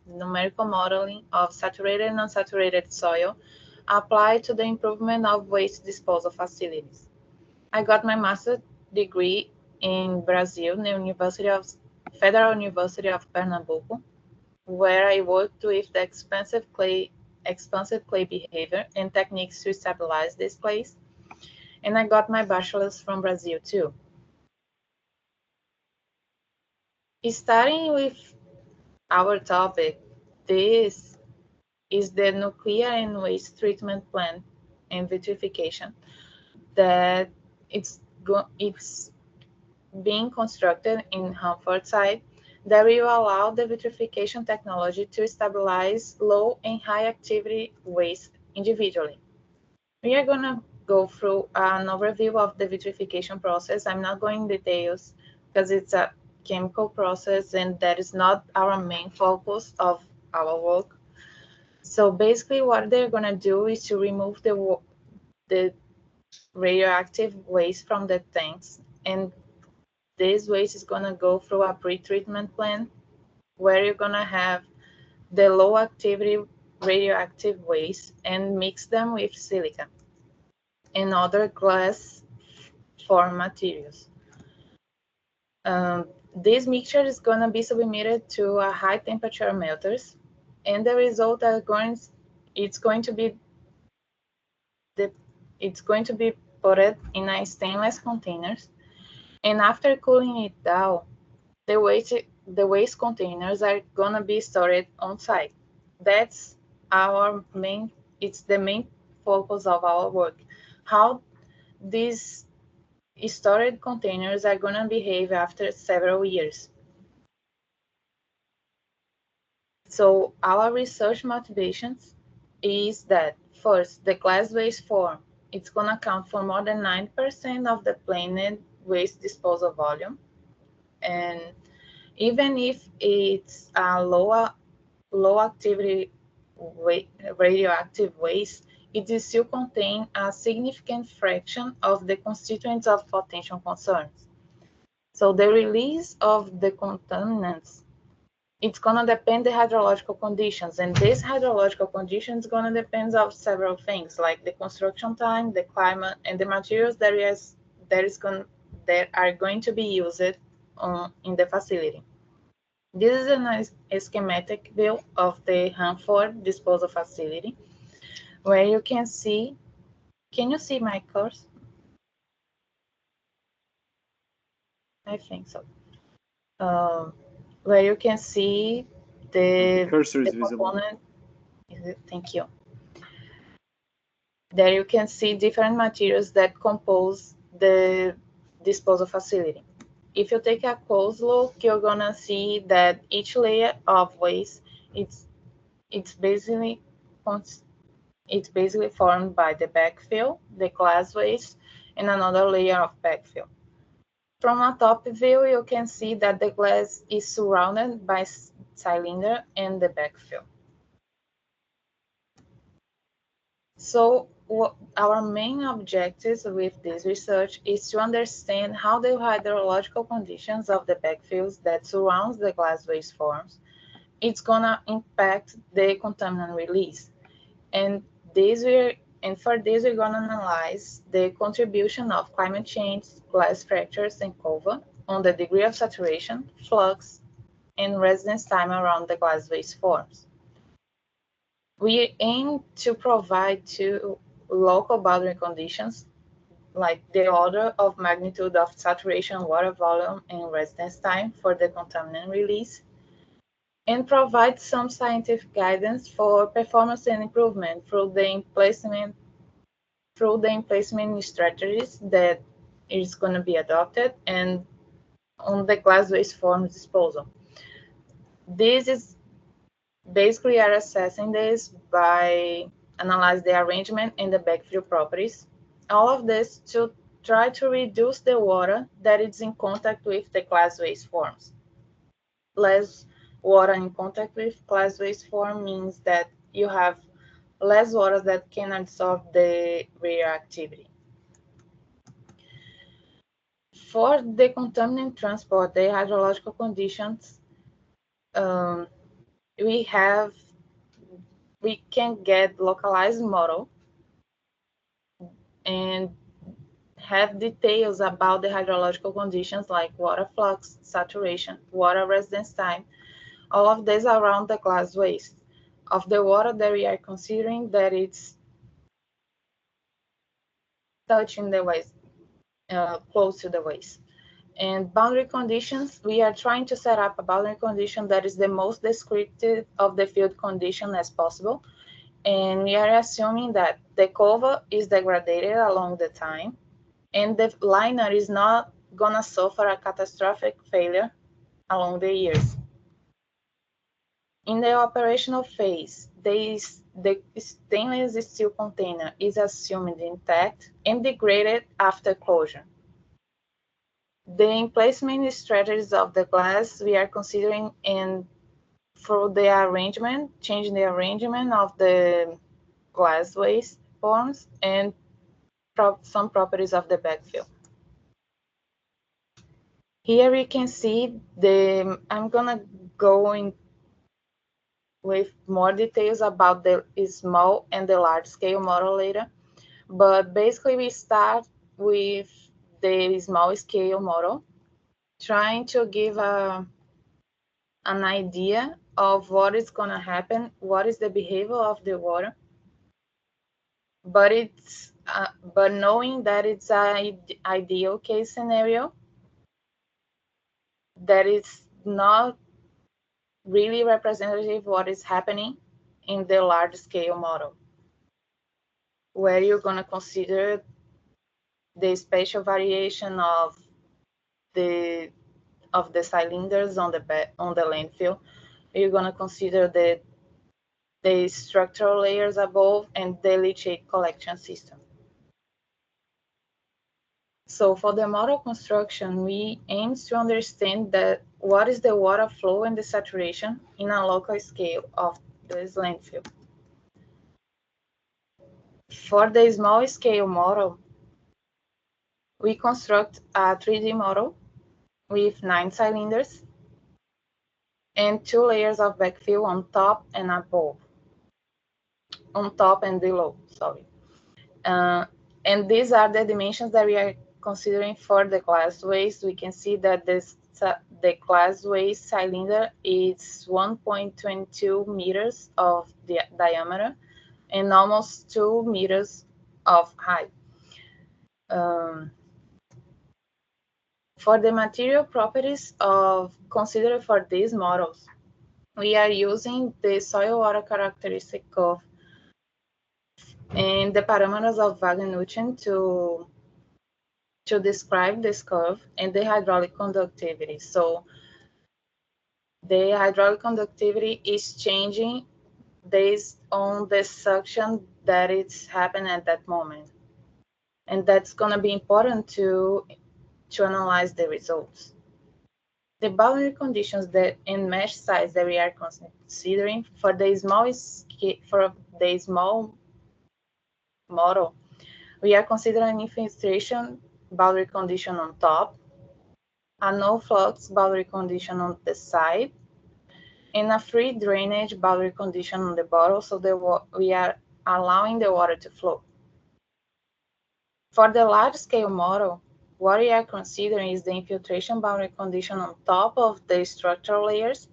numerical modeling of saturated and unsaturated soil applied to the improvement of waste disposal facilities. I got my master's degree in Brazil, the Federal University of Pernambuco, where I worked with the expansive clay behavior and techniques to stabilize these clays. And I got my bachelor's from Brazil too. Starting with our topic, this is the nuclear and waste treatment plant and vitrification that it's being constructed in Hanford site that will allow the vitrification technology to stabilize low and high activity waste individually. We are going to go through an overview of the vitrification process. I'm not going in details because it's a chemical process and that is not our main focus of our work. So basically what they're going to do is to remove the radioactive waste from the tanks, and this waste is going to go through a pre-treatment plant where you're going to have the low activity radioactive waste and mix them with silica and other glass form materials. This mixture is going to be submitted to a high temperature melters, and the result it's going to be put in a stainless containers, and after cooling it down, the waste containers are gonna be stored on site. That's it's the main focus of our work. How these storage containers are gonna behave after several years. So our research motivations is that first, the glass waste form, it's gonna account for more than 9% of the planned waste disposal volume. And even if it's a low activity radioactive waste, it will still contain a significant fraction of the constituents of potential concerns. So the release of the contaminants, it's gonna depend the hydrological conditions, and this hydrological conditions gonna depend of several things like the construction time, the climate, and the materials that are going to be used in the facility. This is a schematic view of the Hanford disposal facility, where you can see. Can you see my cursor? I think so. Where you can see the cursor is visible. component. Thank you. There you can see different materials that compose the disposal facility. If you take a close look, you're gonna see that each layer of waste it's basically formed by the backfill, the glass waste, and another layer of backfill. From a top view, you can see that the glass is surrounded by cylinder and the backfill. So our main objectives with this research is to understand how the hydrological conditions of the backfills that surrounds the glass waste forms, it's gonna impact the contaminant release. And for this, we're going to analyze the contribution of climate change, glass fractures, and cover on the degree of saturation, flux, and residence time around the glass waste forms. We aim to provide two local boundary conditions, like the order of magnitude of saturation, water volume, and residence time for the contaminant release, and provide some scientific guidance for performance and improvement through the emplacement strategies that is going to be adopted and on the glass waste forms disposal. This is basically are assessing this by analyze the arrangement and the backfill properties. All of this to try to reduce the water that is in contact with the glass waste forms. Less water in contact with glass waste form means that you have less water that can absorb the radioactivity. For the contaminant transport, the hydrological conditions we can get localized model and have details about the hydrological conditions like water flux, saturation, water residence time, all of this around the glass waste of the water that we are considering that it's touching the waste, close to the waste. And boundary conditions, we are trying to set up a boundary condition that is the most descriptive of the field condition as possible. And we are assuming that the cover is degraded along the time and the liner is not gonna suffer a catastrophic failure along the years. In the operational phase, the stainless steel container is assumed intact and degraded after closure. The emplacement strategies of the glass we are considering in for the arrangement, changing the arrangement of the glass waste forms and some properties of the backfill. Here we can see I'm gonna go in with more details about the small and the large scale model later. But basically we start with the small scale model, trying to give an idea of what is gonna happen, what is the behavior of the water. But but knowing that it's an ideal case scenario, that is not really representative of what is happening in the large scale model, where you're going to consider the spatial variation of the cylinders on the landfill. You're going to consider the structural layers above and the leachate collection system. So for the model construction, we aim to understand that what is the water flow and the saturation in a local scale of this landfill. For the small scale model, we construct a 3D model with 9 cylinders and 2 layers of backfill on top and above, on top and below, sorry. And these are the dimensions that we are considering for the glass waste. We can see that the glass waste cylinder is 1.22 meters of the diameter and almost 2 meters of height. For the material properties considered for these models, we are using the soil water characteristic curve and the parameters of Wagner-Newton to describe this curve and the hydraulic conductivity. So the hydraulic conductivity is changing based on the suction that it's happening at that moment. And that's going to be important to analyze the results. The boundary conditions and mesh size that we are considering for the small model, we are considering infiltration boundary condition on top, a no flux boundary condition on the side, and a free drainage boundary condition on the bottom, so we are allowing the water to flow. For the large scale model, what we are considering is the infiltration boundary condition on top of the structural layers,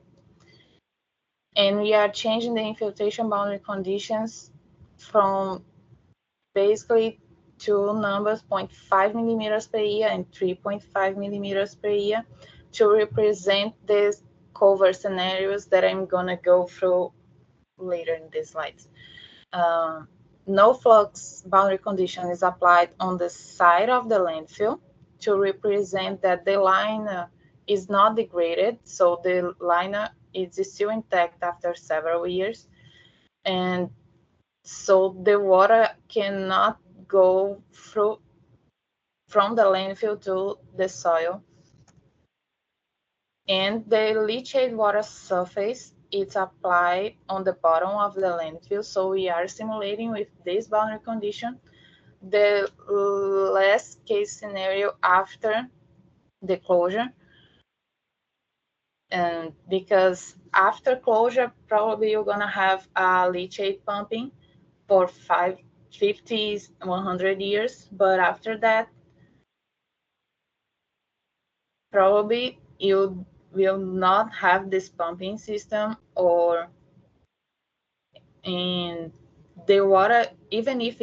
and we are changing the infiltration boundary conditions from basically two numbers, 0.5 millimeters per year and 3.5 millimeters per year, to represent the cover scenarios that I'm going to go through later in these slides. No flux boundary condition is applied on the side of the landfill to represent that the liner is not degraded, so the liner is still intact after several years, and so the water cannot go through from the landfill to the soil. And the leachate water surface is applied on the bottom of the landfill, so we are simulating with this boundary condition the last case scenario after the closure. And because after closure, probably you're gonna have a leachate pumping for 50, 100 years. But after that, probably you will not have this pumping system, or in the water, even if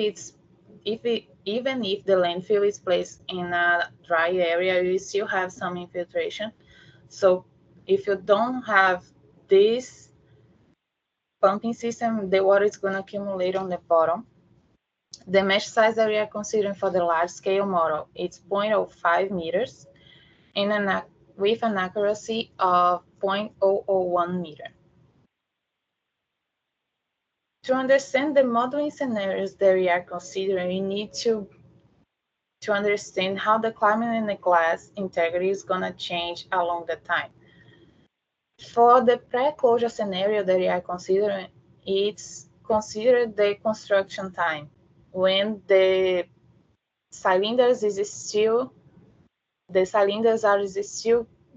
even if the landfill is placed in a dry area, you still have some infiltration. So if you don't have this pumping system, the water is going to accumulate on the bottom. The mesh size that we are considering for the large scale model is 0.05 meters and with an accuracy of 0.001 meter. To understand the modeling scenarios that we are considering, we need to understand how the climate and the glass integrity is going to change along the time. For the pre-closure scenario that we are considering, it's considered the construction time when the cylinders are still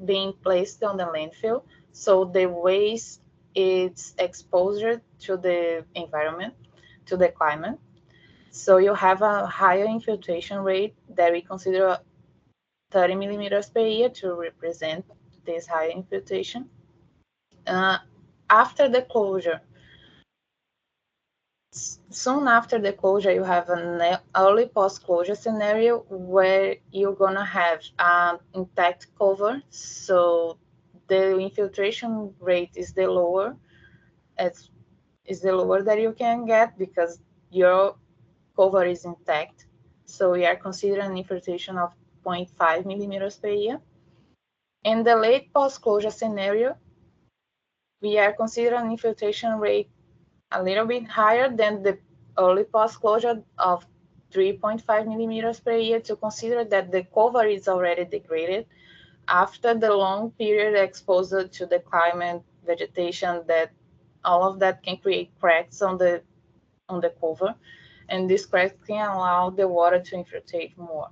being placed on the landfill, so the waste is exposure to the environment, to the climate. So you have a higher infiltration rate that we consider 30 millimeters per year to represent this high infiltration. After the closure, soon after the closure, you have an early post-closure scenario where you're gonna have an intact cover. So the infiltration rate is the lower, is the lower that you can get because your cover is intact. So we are considering an infiltration of 0.5 millimeters per year. In the late post-closure scenario, we are considering an infiltration rate a little bit higher than the early post-closure of 3.5 millimeters per year, to consider that the cover is already degraded after the long period exposure to the climate, vegetation, that all of that can create cracks on the cover, and these cracks can allow the water to infiltrate more.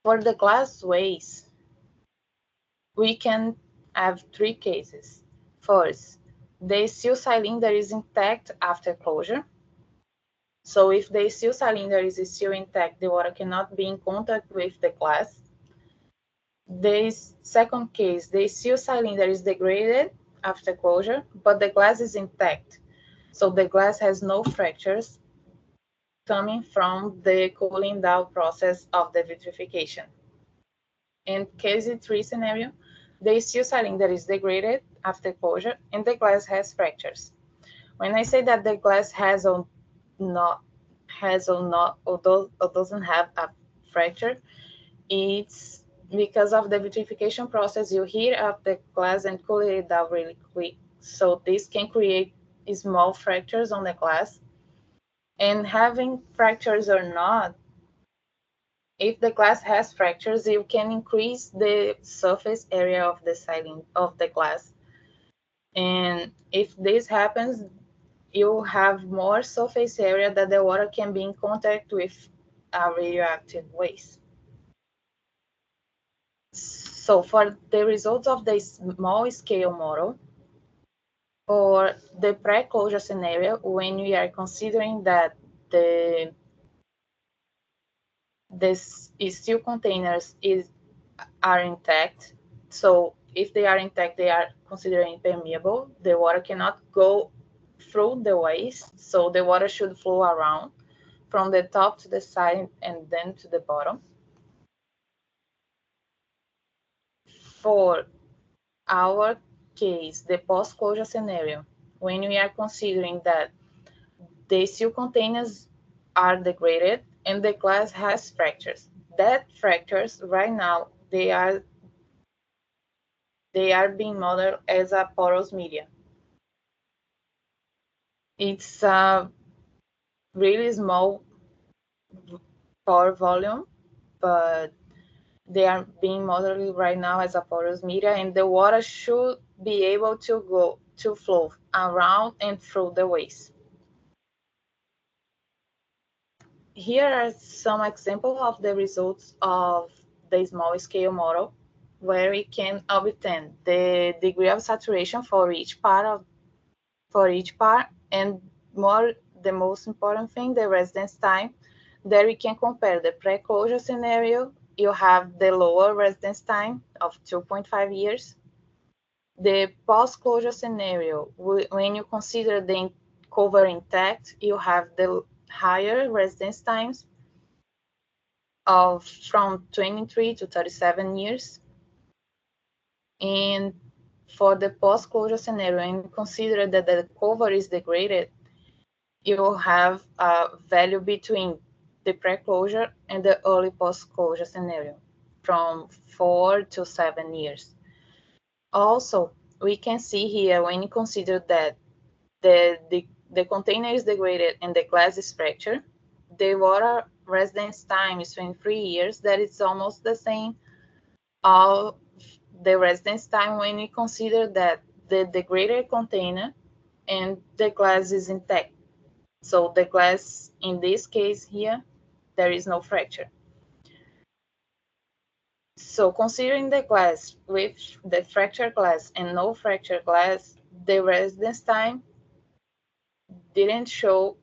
For the glass waste, we can have three cases. First, the steel cylinder is intact after closure. So if the steel cylinder is still intact, the water cannot be in contact with the glass. The second case, the steel cylinder is degraded after closure, but the glass is intact. So the glass has no fractures coming from the cooling down process of the vitrification. In case 3 scenario, the steel cylinder is degraded after closure and the glass has fractures. When I say that the glass has or doesn't have a fracture, it's because of the vitrification process. You heat up the glass and cool it down really quick. So this can create small fractures on the glass. And having fractures or not, if the glass has fractures, you can increase the surface area of the glass. And if this happens, you have more surface area that the water can be in contact with a radioactive waste. So for the results of the small scale model or the pre-closure scenario, when we are considering that the steel containers are intact, so if they are intact, they are considered impermeable. The water cannot go through the waste, so the water should flow around from the top to the side and then to the bottom. For our case, the post-closure scenario, when we are considering that the steel containers are degraded and the glass has fractures, that fractures right now, they are being modeled as a porous media. It's a really small pore volume, but they are being modeled right now as a porous media, and the water should be able to flow around and through the waste. Here are some examples of the results of the small scale model. where we can obtain the degree of saturation for each part, and more the most important thing, the residence time. There we can compare the pre-closure scenario. You have the lower residence time of 2.5 years. The post-closure scenario, when you consider the cover intact, you have the higher residence times of from 23 to 37 years. And for the post-closure scenario, and consider that the cover is degraded, you have a value between the pre-closure and the early post-closure scenario from 4 to 7 years. Also, we can see here when you consider that the container is degraded and the glass is fractured, the water residence time is 23 years. That is almost the same of the residence time when we consider that the degraded container and the glass is intact. So the glass, in this case here, there is no fracture. So considering the glass with the fractured glass and no fractured glass, the residence time didn't show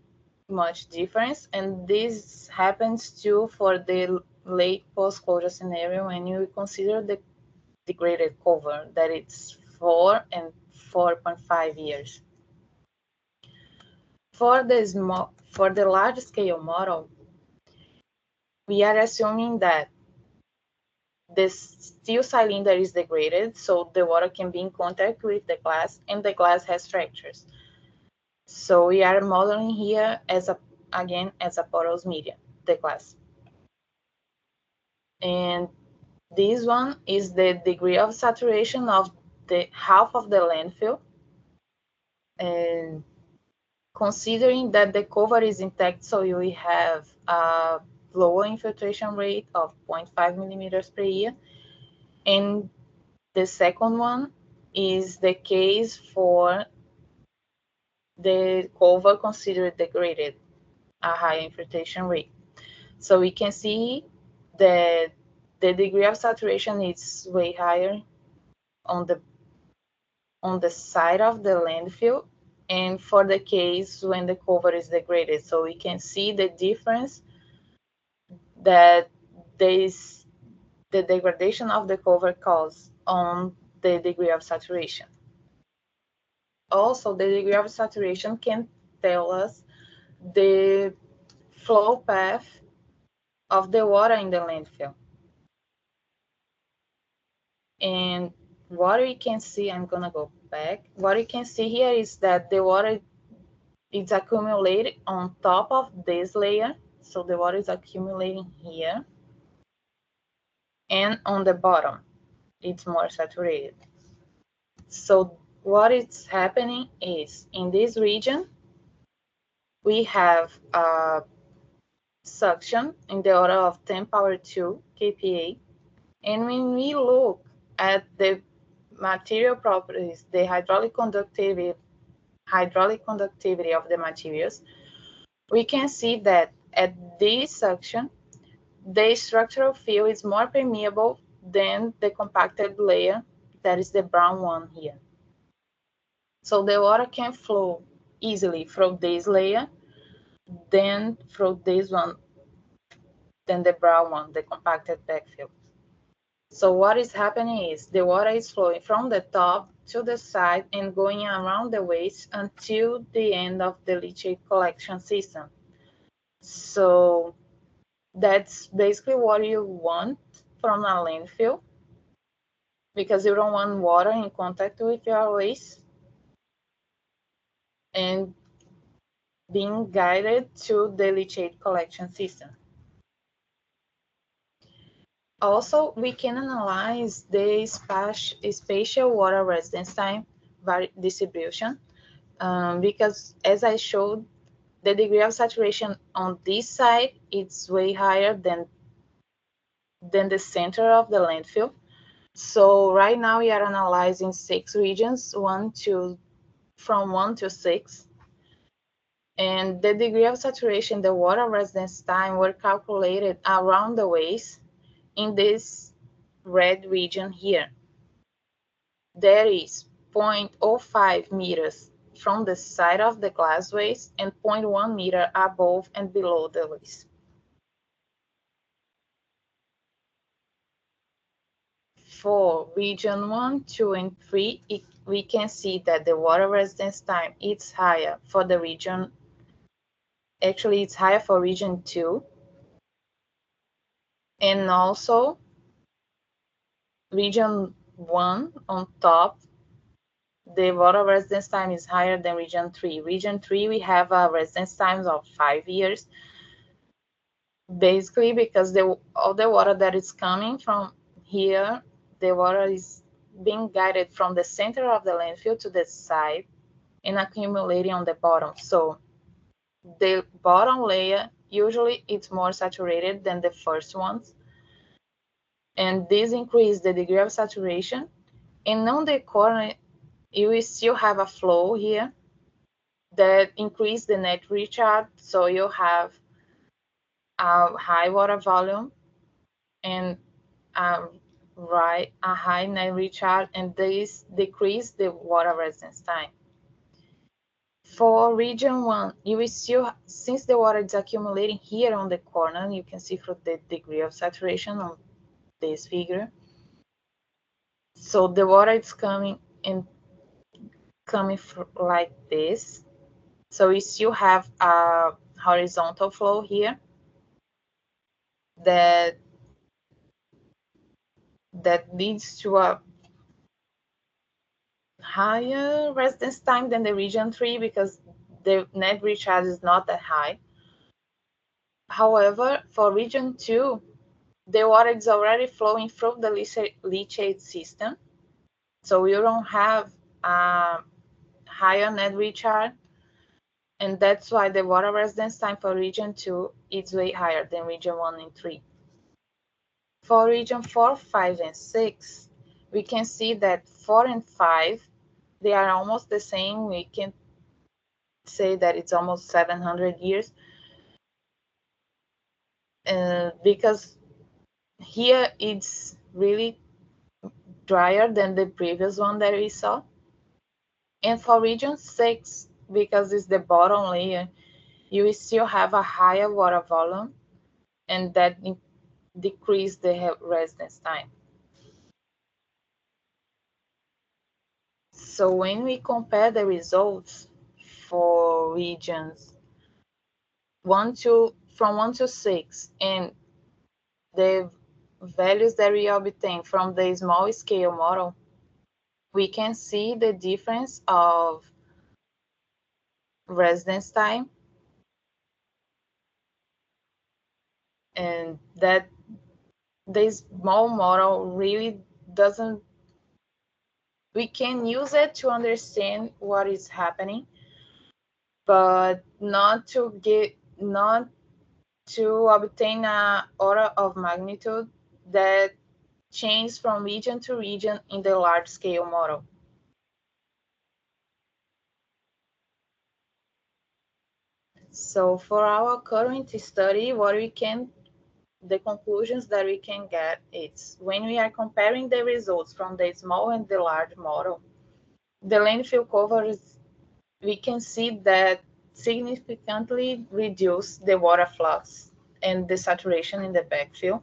much difference, and this happens too for the late post-closure scenario when you consider the degraded cover, that it's 4 and 4.5 years. For the large scale model, we are assuming that the steel cylinder is degraded, so the water can be in contact with the glass, and the glass has fractures. So we are modeling here as a porous medium, the glass. And this one is the degree of saturation of the half of the landfill. And considering that the cover is intact, so we have a lower infiltration rate of 0.5 millimeters per year. And the second one is the case for the cover considered degraded, a high infiltration rate. So we can see that the degree of saturation is way higher on the side of the landfill, and for the case when the cover is degraded. So we can see the difference that the degradation of the cover causes on the degree of saturation. Also, the degree of saturation can tell us the flow path of the water in the landfill. And what we can see, I'm gonna go back. What we can see here is that the water is accumulated on top of this layer. So the water is accumulating here. And on the bottom, it's more saturated. So what is happening is, in this region, we have a suction in the order of 10 power 2 kPa. And when we look at the material properties, the hydraulic conductivity of the materials, we can see that at this suction, the structural field is more permeable than the compacted layer, that is the brown one here. So the water can flow easily from this layer than from this one, than the brown one, the compacted backfill. So what is happening is the water is flowing from the top to the side and going around the waste until the end of the leachate collection system. So that's basically what you want from a landfill, because you don't want water in contact with your waste and being guided to the leachate collection system. Also, we can analyze the spatial water residence time distribution, because as I showed, the degree of saturation on this side is way higher than the center of the landfill. So right now we are analyzing 6 regions, from 1 to 6. And the degree of saturation, the water residence time were calculated around the waste in this red region here. There is 0.05 meters from the side of the glass vase and 0.1 meter above and below the vase. For region 1, 2, and 3, we can see that the water residence time is higher for the region. Actually, it's higher for region 2. And also, region 1 on top, the water residence time is higher than region 3. Region 3, we have a residence time of 5 years, basically because all the water that is coming from here, the water is being guided from the center of the landfill to the side and accumulating on the bottom. So the bottom layer, usually it's more saturated than the first ones. And this increases the degree of saturation. And on the corner, you will still have a flow here that increase the net recharge. So you have a high water volume and a high net recharge, and this decrease the water residence time. For region 1, you will still, since the water is accumulating here on the corner, you can see from the degree of saturation on this figure. So the water is coming like this. So we still have a horizontal flow here that leads to a higher residence time than the region 3 because the net recharge is not that high. However, for region 2, the water is already flowing through the leachate system, so you don't have a higher net recharge, and that's why the water residence time for region 2 is way higher than region 1 and 3. For region 4, 5, and 6, we can see that 4 and 5, they are almost the same. We can say that it's almost 700 years because here it's really drier than the previous one that we saw. And for region 6, because it's the bottom layer, you will still have a higher water volume, and that decrease the residence time. So when we compare the results for regions from 1 to 6 and the values that we obtain from the small scale model, we can see the difference of residence time, and that the small model really doesn't, we can use it to understand what is happening, but not to obtain a order of magnitude that change from region to region in the large scale model. So for our current study, the conclusions that we can get is when we are comparing the results from the small and the large model, the landfill covers, we can see that significantly reduce the water flux and the saturation in the backfill.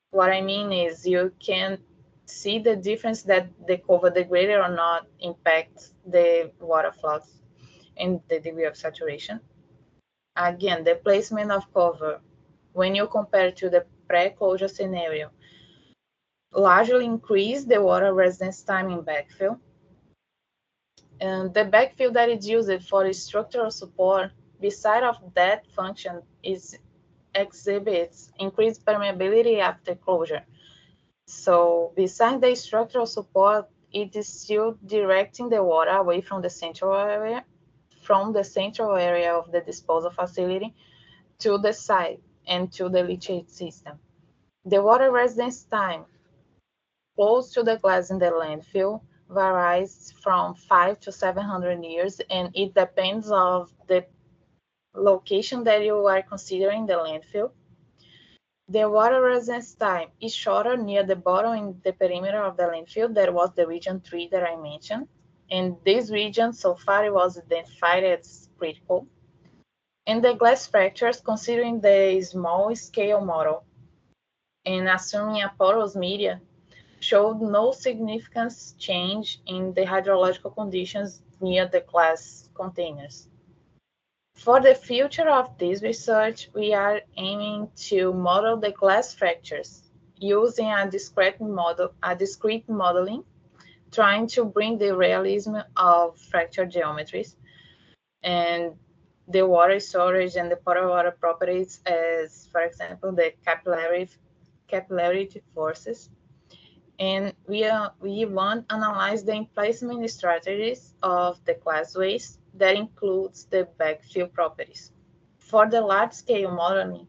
What I mean is you can see the difference that the cover degraded or not impacts the water flux and the degree of saturation. Again, the placement of cover, when you compare to the pre-closure scenario, largely increase the water residence time in backfill. And the backfill that is used for structural support, beside of that function, exhibits increased permeability after closure. So besides the structural support, it is still directing the water away from the central area of the disposal facility to the site and to the leachate system. The water residence time close to the glass in the landfill varies from 5 to 700 years, and it depends on the location that you are considering the landfill. The water residence time is shorter near the bottom in the perimeter of the landfill. That was the region 3 that I mentioned. And this region so far it was identified as critical. And the glass fractures, considering the small scale model and assuming a porous media, showed no significant change in the hydrological conditions near the glass containers. For the future of this research, we are aiming to model the glass fractures using a discrete modeling, trying to bring the realism of fracture geometries and the water storage and the potable water properties as, for example, the capillarity forces. And we want to analyze the emplacement strategies of the glass waste that includes the backfill properties. For the large-scale modeling,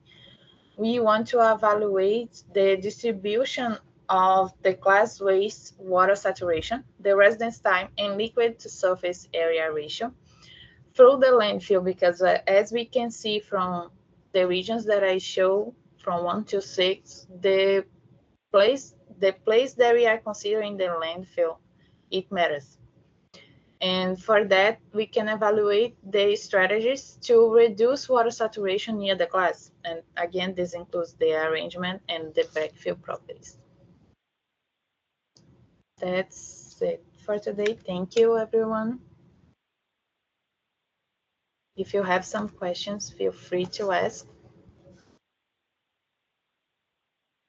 we want to evaluate the distribution of the glass waste water saturation, the residence time, and liquid to surface area ratio through the landfill, because as we can see from the regions that I show from 1 to 6, place the place that we are considering the landfill, it matters. And for that, we can evaluate the strategies to reduce water saturation near the glass. And again, this includes the arrangement and the backfill properties. That's it for today. Thank you, everyone. If you have some questions, feel free to ask.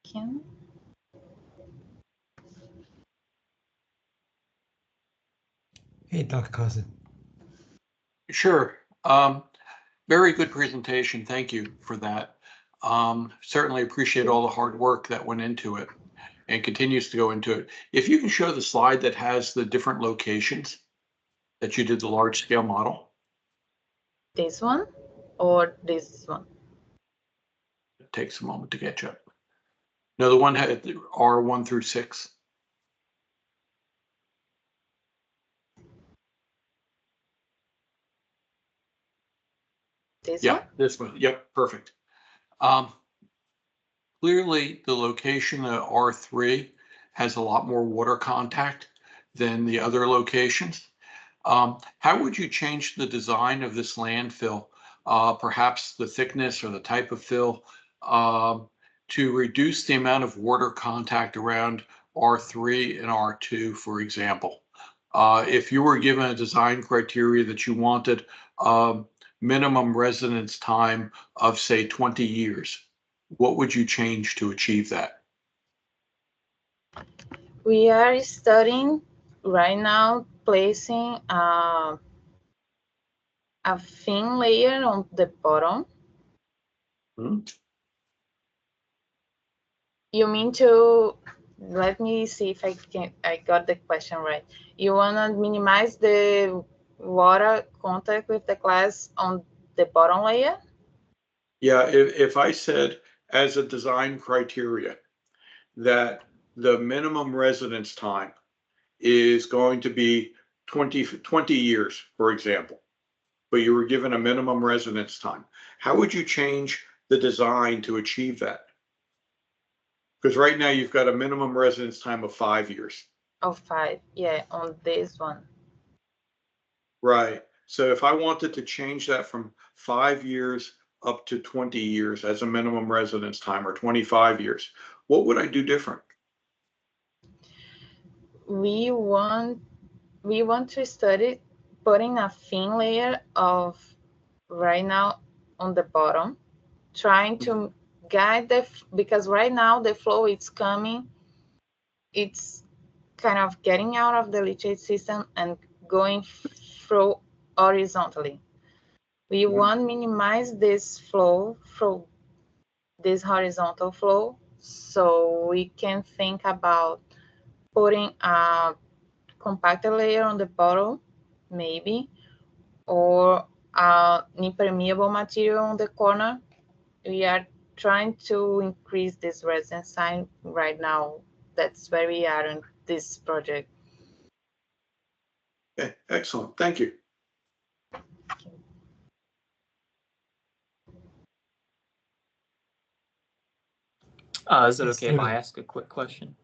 Kim? Hey, Dr. Cousin. Sure. Very good presentation. Thank you for that. Certainly appreciate all the hard work that went into it and continues to go into it. If you can show the slide that has the different locations that you did the large scale model. This one or this one? It takes a moment to catch up. No, the one had R1 through 6. This Yeah, one? this one. Yep, perfect. Clearly, the location of R3 has a lot more water contact than the other locations. How would you change the design of this landfill, perhaps the thickness or the type of fill, to reduce the amount of water contact around R3 and R2, for example? If you were given a design criteria that you wanted minimum residence time of, say, 20 years, what would you change to achieve that? We are studying right now placing a thin layer on the bottom. Hmm? You mean to, let me see if I got the question right. You want to minimize the water contact with the glass on the bottom layer? Yeah, if I said as a design criteria that the minimum residence time is going to be 20 years, for example, but you were given a minimum residence time, how would you change the design to achieve that? Because right now you've got a minimum residence time of 5 years. Of 5, yeah, on this one. Right. So if I wanted to change that from 5 years up to 20 years as a minimum residence time, or 25 years, what would I do different? We want to study putting a thin layer of right now on the bottom, trying to guide because right now the flow is coming, it's kind of getting out of the leachate system and going through horizontally. We want to minimize this flow through this horizontal flow, so we can think about putting a compacted layer on the bottom, maybe, or an impermeable material on the corner. We are trying to increase this residence time right now. That's where we are in this project. Okay, excellent. Thank you. Is it okay if I ask a quick question?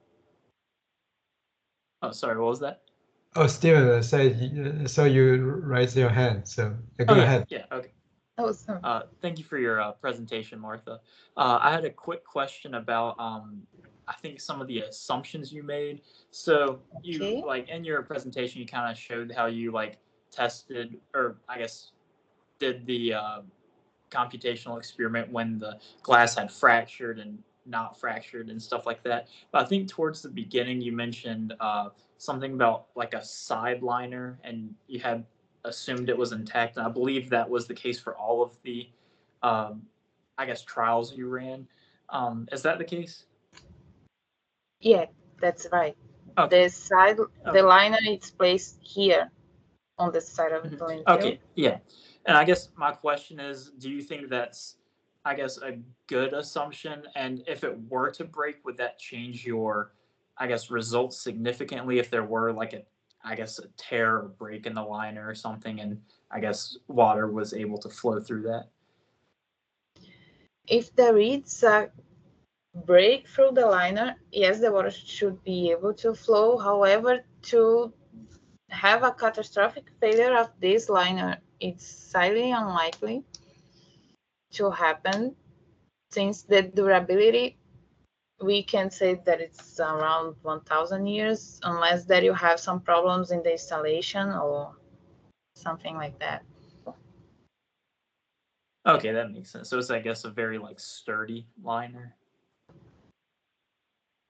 Oh, sorry, what was that? Oh, Steven said, so you raise your hand, so go ahead. Yeah, okay. Awesome. Thank you for your presentation, Martha. I had a quick question about, I think some of the assumptions you made. So you, Okay. like, in your presentation, you kind of showed how you, like, tested, or I guess did the computational experiment when the glass had fractured and not fractured and stuff like that. But I think towards the beginning you mentioned something about like a side liner, and you had assumed it was intact. And I believe that was the case for all of the, I guess, trials you ran. Is that the case? Yeah, that's right. Okay. The side, Okay. the liner is placed here on the side of the landfill. Okay, yeah. And I guess my question is, do you think that's, I guess, a good assumption? And if it were to break, would that change your, I guess, results significantly if there were like a, I guess, a tear or break in the liner or something, and I guess water was able to flow through that? If there is a break through the liner, yes, the water should be able to flow. However, to have a catastrophic failure of this liner, it's highly unlikely to happen, since the durability, we can say that it's around 1,000 years, unless that you have some problems in the installation or something like that. Okay, that makes sense. So it's, I guess, a very like sturdy liner.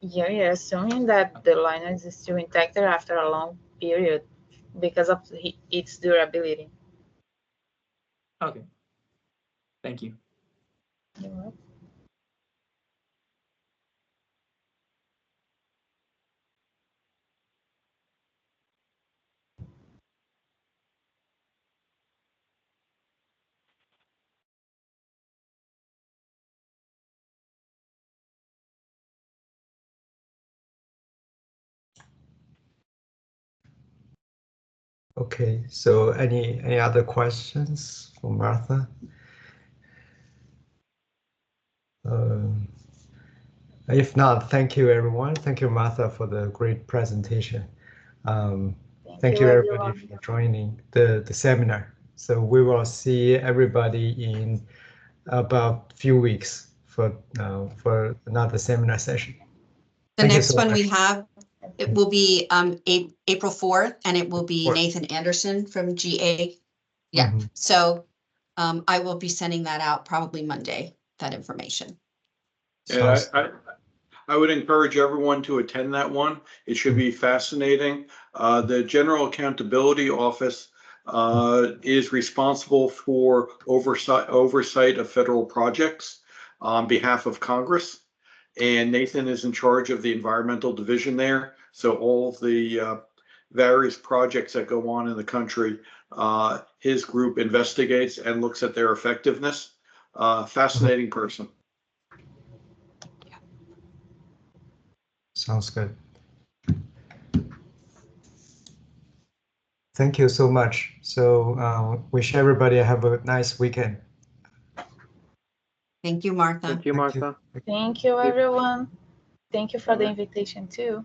Yeah, you're assuming that the liner is still intact after a long period because of its durability. Okay. Thank you. You're welcome. Okay, so any other questions for Martha? If not, thank you everyone. Thank you, Martha, for the great presentation. Thank you everybody everyone. for joining the seminar. So we will see everybody in about a few weeks for another seminar session. The Thank you next so one much. we have, it will be April 4th, and it will be 4th. Nathan Anderson from GA. Yeah, Mhm. so I will be sending that out probably Monday, that information. Sounds- I would encourage everyone to attend that one. It should be fascinating. The General Accountability Office is responsible for oversight of federal projects on behalf of Congress. And Nathan is in charge of the environmental division there. So all of the various projects that go on in the country, his group investigates and looks at their effectiveness. Fascinating person. Sounds good. Thank you so much. So wish everybody have a nice weekend. Thank you, Martha. Thank you, Martha. Thank you, everyone. Thank you for the invitation too.